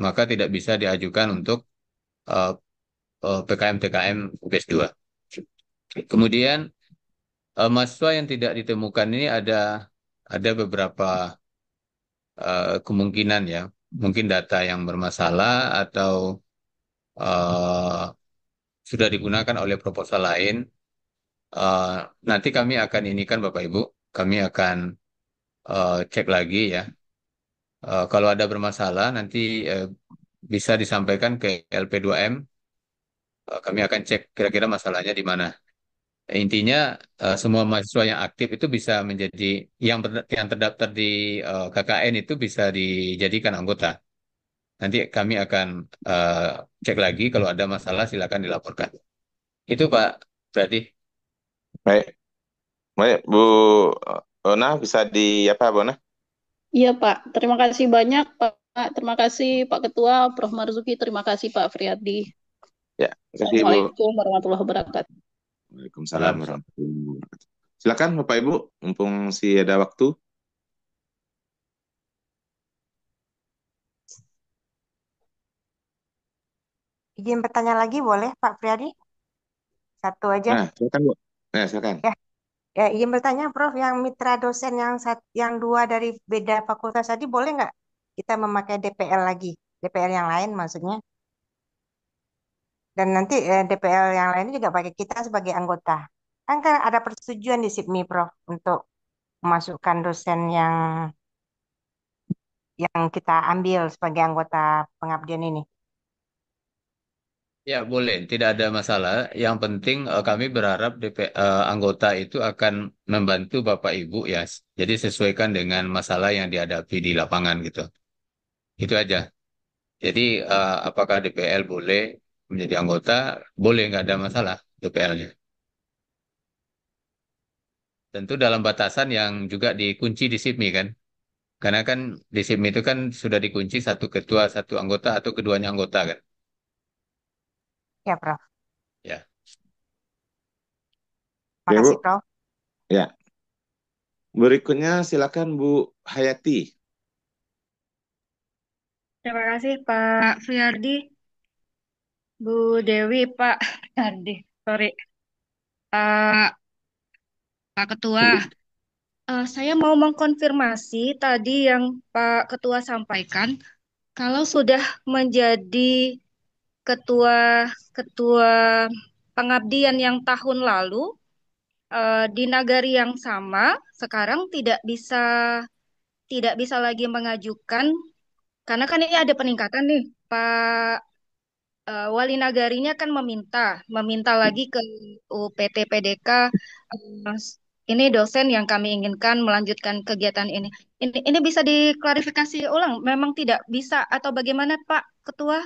S2: maka tidak bisa diajukan untuk uh, PKM TKM batch 2. Kemudian mahasiswa yang tidak ditemukan ini ada beberapa kemungkinan ya, mungkin data yang bermasalah atau uh, sudah digunakan oleh proposal lain. Uh, Nanti kami akan inikan Bapak Ibu, kami akan cek lagi ya. Kalau ada bermasalah nanti bisa disampaikan ke LP2M. Kami akan cek kira-kira masalahnya di mana. Intinya semua mahasiswa yang aktif itu bisa menjadi yang terdaftar di KKN itu bisa dijadikan anggota. Nanti kami akan eh, cek lagi kalau ada masalah silakan dilaporkan. Itu Pak Berarti.
S1: Baik, baik Bu Ona bisa di apa Bu Ona?
S7: Iya Pak, terima kasih banyak Pak. Terima kasih Pak Ketua, Prof. Marzuki, terima kasih Pak Friadi.
S1: Ya, terima kasih Bu.
S7: Assalamualaikum warahmatullahi wabarakatuh.
S1: Waalaikumsalam warahmatullahi wabarakatuh. Silakan Bapak Ibu, mumpung masih ada waktu.
S4: Izin bertanya lagi boleh Pak Priadi? Satu aja.
S1: Nah, silakan Bu. Nah, silakan.
S4: Ya, ya izin bertanya Prof, yang mitra dosen yang dua dari beda fakultas tadi boleh nggak kita memakai DPL lagi? DPL yang lain maksudnya? Dan nanti DPL yang lainnya juga pakai kita sebagai anggota. Kan ada persetujuan di SIPMI, Prof, untuk memasukkan dosen yang kita ambil sebagai anggota pengabdian ini.
S2: Ya, boleh, tidak ada masalah. Yang penting kami berharap anggota itu akan membantu Bapak Ibu ya. Jadi sesuaikan dengan masalah yang dihadapi di lapangan gitu. Itu aja. Jadi apakah DPL boleh menjadi anggota? Boleh, nggak ada masalah DPL-nya. Tentu dalam batasan yang juga dikunci di SIPMI kan. Karena kan di SIPMI itu kan sudah dikunci satu ketua, satu anggota atau keduanya anggota kan.
S4: Ya, Prof.
S2: Ya.
S1: Oke, Bu.
S4: Makasih, Prof.
S1: Ya. Berikutnya silakan Bu Hayati.
S8: Terima kasih Pak Friardi, Bu Dewi, Pak Friardi, sorry. Pak Ketua, saya mau mengkonfirmasi tadi yang Pak Ketua sampaikan, kalau sudah menjadi ketua ketua pengabdian yang tahun lalu di nagari yang sama, sekarang tidak bisa lagi mengajukan karena kan ini ada peningkatan nih, Pak wali nagarinya kan meminta lagi ke UPT PDK eh, ini dosen yang kami inginkan melanjutkan kegiatan ini. Ini bisa diklarifikasi ulang, memang tidak bisa atau bagaimana Pak Ketua?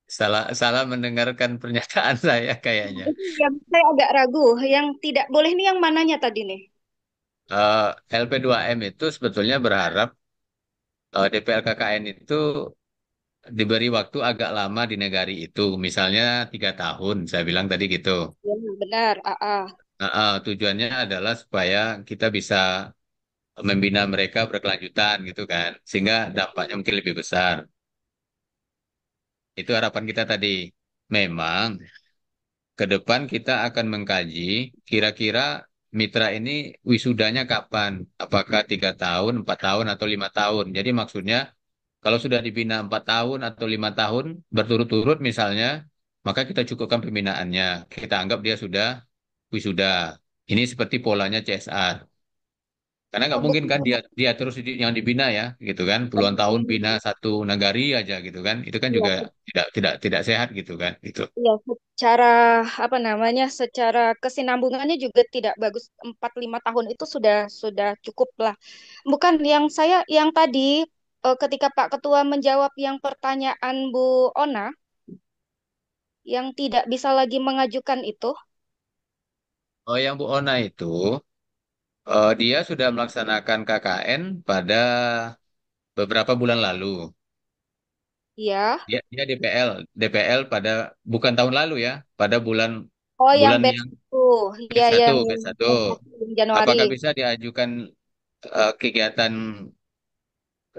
S2: Salah salah mendengarkan pernyataan saya kayaknya.
S8: Itu yang saya agak ragu, yang tidak boleh nih yang mananya tadi nih?
S2: LP2M itu sebetulnya berharap DPL KKN itu diberi waktu agak lama di negari itu, misalnya 3 tahun, saya bilang tadi gitu.
S8: Ya, benar,
S2: Tujuannya adalah supaya kita bisa membina mereka berkelanjutan gitu kan, sehingga dampaknya mungkin lebih besar. Itu harapan kita tadi. Memang ke depan kita akan mengkaji kira-kira mitra ini wisudanya kapan? Apakah 3 tahun, 4 tahun, atau 5 tahun? Jadi maksudnya kalau sudah dibina 4 tahun atau 5 tahun berturut-turut misalnya, maka kita cukupkan pembinaannya. Kita anggap dia sudah wisuda. Ini seperti polanya CSR. Karena nggak mungkin kan dia dia terus yang dibina ya, gitu kan? Puluhan tahun bina satu nagari aja gitu kan? Itu kan juga
S8: ah.
S2: tidak sehat gitu kan? Gitu.
S8: Ya, secara apa namanya, secara kesinambungannya juga tidak bagus. 4-5 tahun itu sudah cukup lah. Bukan yang tadi ketika Pak Ketua menjawab yang pertanyaan Bu Ona, yang tidak bisa lagi mengajukan itu.
S2: Oh, yang Bu Ona itu, dia sudah melaksanakan KKN pada beberapa bulan lalu.
S8: Ya.
S2: Dia DPL pada bukan tahun lalu ya, pada bulan
S8: Oh, yang
S2: bulan
S8: batch
S2: yang
S8: itu. Ya,
S2: batch satu,
S8: yang
S2: batch satu.
S8: Januari.
S2: Apakah bisa diajukan kegiatan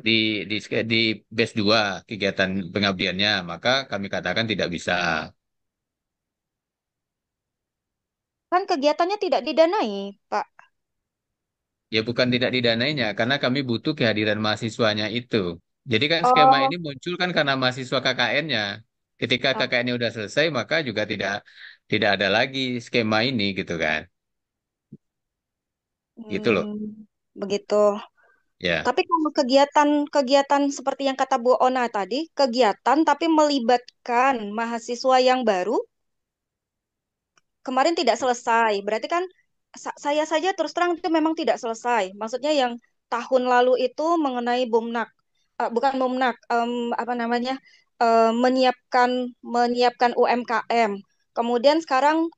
S2: di di di batch 2 kegiatan pengabdiannya? Maka kami katakan tidak bisa.
S8: Kan kegiatannya tidak didanai, Pak.
S2: Ya bukan tidak didanainya, karena kami butuh kehadiran mahasiswanya itu. Jadi kan skema
S8: Oh,
S2: ini muncul kan karena mahasiswa KKN-nya. Ketika
S8: ah,
S2: KKN-nya udah selesai, maka juga tidak tidak ada lagi skema ini gitu kan. Gitu loh.
S8: begitu.
S2: Ya.
S8: Tapi kalau kegiatan-kegiatan seperti yang kata Bu Ona tadi, kegiatan tapi melibatkan mahasiswa yang baru, kemarin tidak selesai. Berarti kan saya saja terus terang itu memang tidak selesai. Maksudnya yang tahun lalu itu mengenai Bumnak. Bukan Bumnak, apa namanya? Menyiapkan UMKM. Kemudian sekarang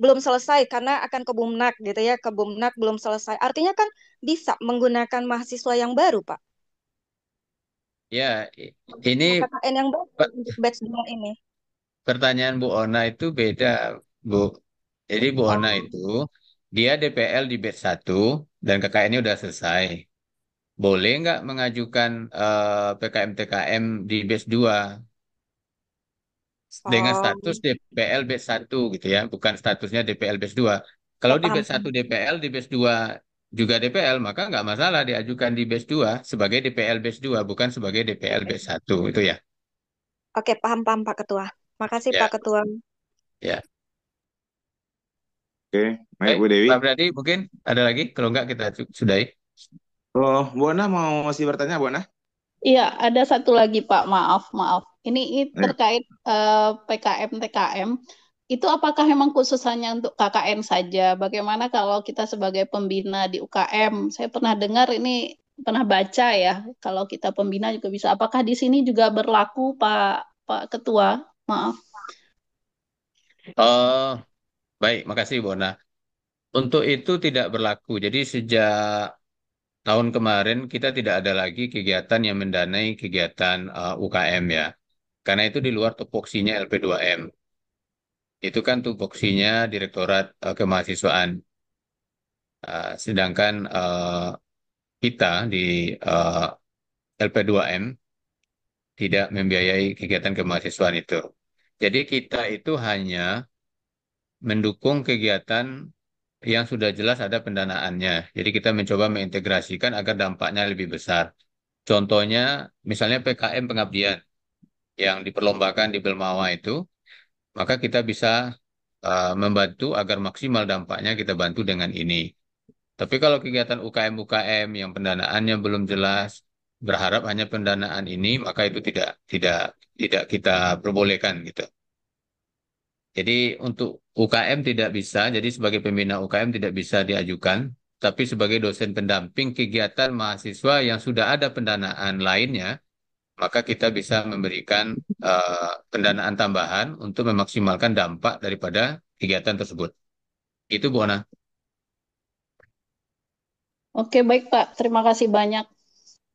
S8: belum selesai karena akan ke Bumnak gitu ya, ke Bumnak belum selesai. Artinya kan bisa menggunakan mahasiswa yang baru, Pak.
S2: Ya, ini
S8: KKN yang baru
S2: pe-
S8: untuk batch 2 ini.
S2: pertanyaan Bu Ona itu beda, Bu. Jadi Bu Ona
S8: Oh,
S2: itu dia DPL di batch 1 dan KKN-nya udah selesai. Boleh nggak mengajukan PKM TKM di batch 2 dengan status
S8: oh,
S2: DPL batch 1 gitu ya, bukan statusnya DPL batch 2. Kalau
S8: ya
S2: di
S8: paham.
S2: batch 1 DPL, di batch 2 juga DPL, maka nggak masalah diajukan di batch 2 sebagai DPL batch 2, bukan sebagai DPL batch 1 itu ya.
S9: Oke, paham Pak Ketua. Makasih
S2: Ya,
S9: Pak Ketua.
S2: ya.
S1: Oke, baik
S2: Baik,
S1: Bu Dewi.
S2: Pak Brady mungkin ada lagi? Kalau enggak kita sudahi.
S1: Oh, Bu Ana mau masih bertanya, Bu Ana?
S7: Iya, ada satu lagi Pak, maaf, maaf. Ini
S1: Ayo.
S7: terkait PKM TKM. Itu apakah memang khusus hanya untuk KKN saja? Bagaimana kalau kita sebagai pembina di UKM? Saya pernah dengar ini, pernah baca ya, kalau kita pembina juga bisa. Apakah di sini juga berlaku, Pak Ketua? Maaf.
S2: Oh, baik, makasih Bu Ana. Untuk itu tidak berlaku. Jadi sejak tahun kemarin kita tidak ada lagi kegiatan yang mendanai kegiatan UKM ya. Karena itu di luar tupoksinya LP2M. Itu kan tupoksinya Direktorat Kemahasiswaan. Sedangkan kita di LP2M tidak membiayai kegiatan kemahasiswaan itu. Jadi kita itu hanya mendukung kegiatan yang sudah jelas ada pendanaannya. Jadi kita mencoba mengintegrasikan agar dampaknya lebih besar. Contohnya, misalnya PKM pengabdian yang diperlombakan di Belmawa itu, maka kita bisa membantu agar maksimal dampaknya kita bantu dengan ini. Tapi kalau kegiatan UKM-UKM yang pendanaannya belum jelas, berharap hanya pendanaan ini, maka itu tidak kita perbolehkan gitu. Jadi untuk UKM tidak bisa, jadi sebagai pembina UKM tidak bisa diajukan, tapi sebagai dosen pendamping kegiatan mahasiswa yang sudah ada pendanaan lainnya, maka kita bisa memberikan pendanaan tambahan untuk memaksimalkan dampak daripada kegiatan tersebut. Itu Bu Ana.
S7: Oke, baik Pak. Terima kasih banyak.
S2: Ya,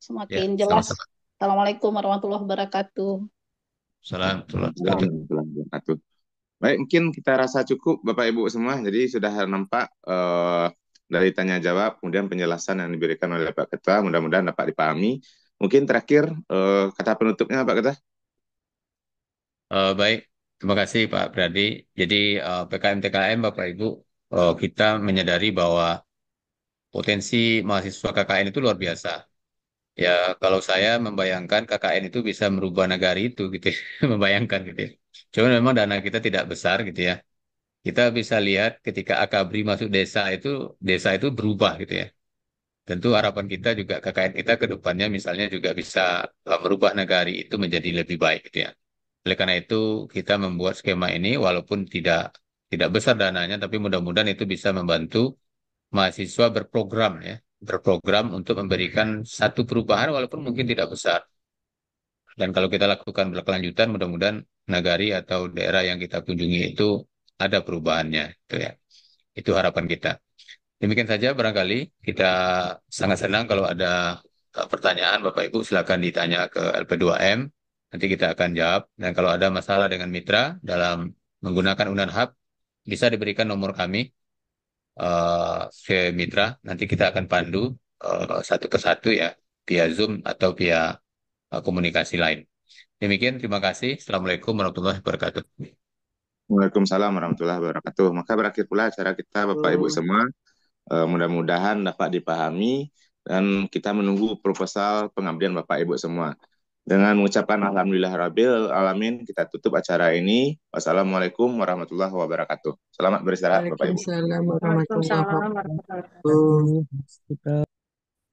S7: Semakin jelas.
S2: sama-sama.
S7: Assalamualaikum warahmatullahi wabarakatuh.
S2: Salam.
S1: Wabarakatuh. Baik, mungkin kita rasa cukup Bapak Ibu semua. Jadi sudah nampak dari tanya jawab, kemudian penjelasan yang diberikan oleh Pak Ketua, mudah-mudahan dapat dipahami. Mungkin terakhir kata penutupnya Pak Ketua.
S2: Baik, terima kasih Pak Brady. Jadi PKM TKM Bapak Ibu, kita menyadari bahwa potensi mahasiswa KKN itu luar biasa. Ya, kalau saya membayangkan KKN itu bisa merubah negara itu gitu, ya. Membayangkan gitu ya. Cuma memang dana kita tidak besar gitu ya. Kita bisa lihat ketika AKABRI masuk desa itu berubah gitu ya. Tentu harapan kita juga KKN kita ke depannya misalnya juga bisa merubah negara itu menjadi lebih baik gitu ya. Oleh karena itu kita membuat skema ini walaupun tidak besar dananya, tapi mudah-mudahan itu bisa membantu mahasiswa berprogram ya, berprogram untuk memberikan satu perubahan walaupun mungkin tidak besar. Dan kalau kita lakukan berkelanjutan, mudah-mudahan nagari atau daerah yang kita kunjungi itu ada perubahannya, gitu ya. Itu harapan kita. Demikian saja barangkali kita sangat senang kalau ada pertanyaan Bapak Ibu silakan ditanya ke LP2M. Nanti kita akan jawab. Dan kalau ada masalah dengan mitra dalam menggunakan Unanhab, bisa diberikan nomor kami ke mitra. Nanti kita akan pandu satu persatu ya, via Zoom atau via komunikasi lain. Demikian, terima kasih. Assalamualaikum warahmatullahi wabarakatuh.
S1: Waalaikumsalam warahmatullahi wabarakatuh. Maka berakhir pula acara kita Bapak Ibu semua. Mudah-mudahan dapat dipahami dan kita menunggu proposal pengabdian Bapak Ibu semua. Dengan mengucapkan Alhamdulillahirabbil alamin, kita tutup acara ini. Wassalamualaikum warahmatullahi wabarakatuh. Selamat beristirahat Bapak Ibu.
S10: Waalaikumsalam warahmatullahi
S4: Waalaikumsalam warahmatullahi wabarakatuh.
S10: wabarakatuh.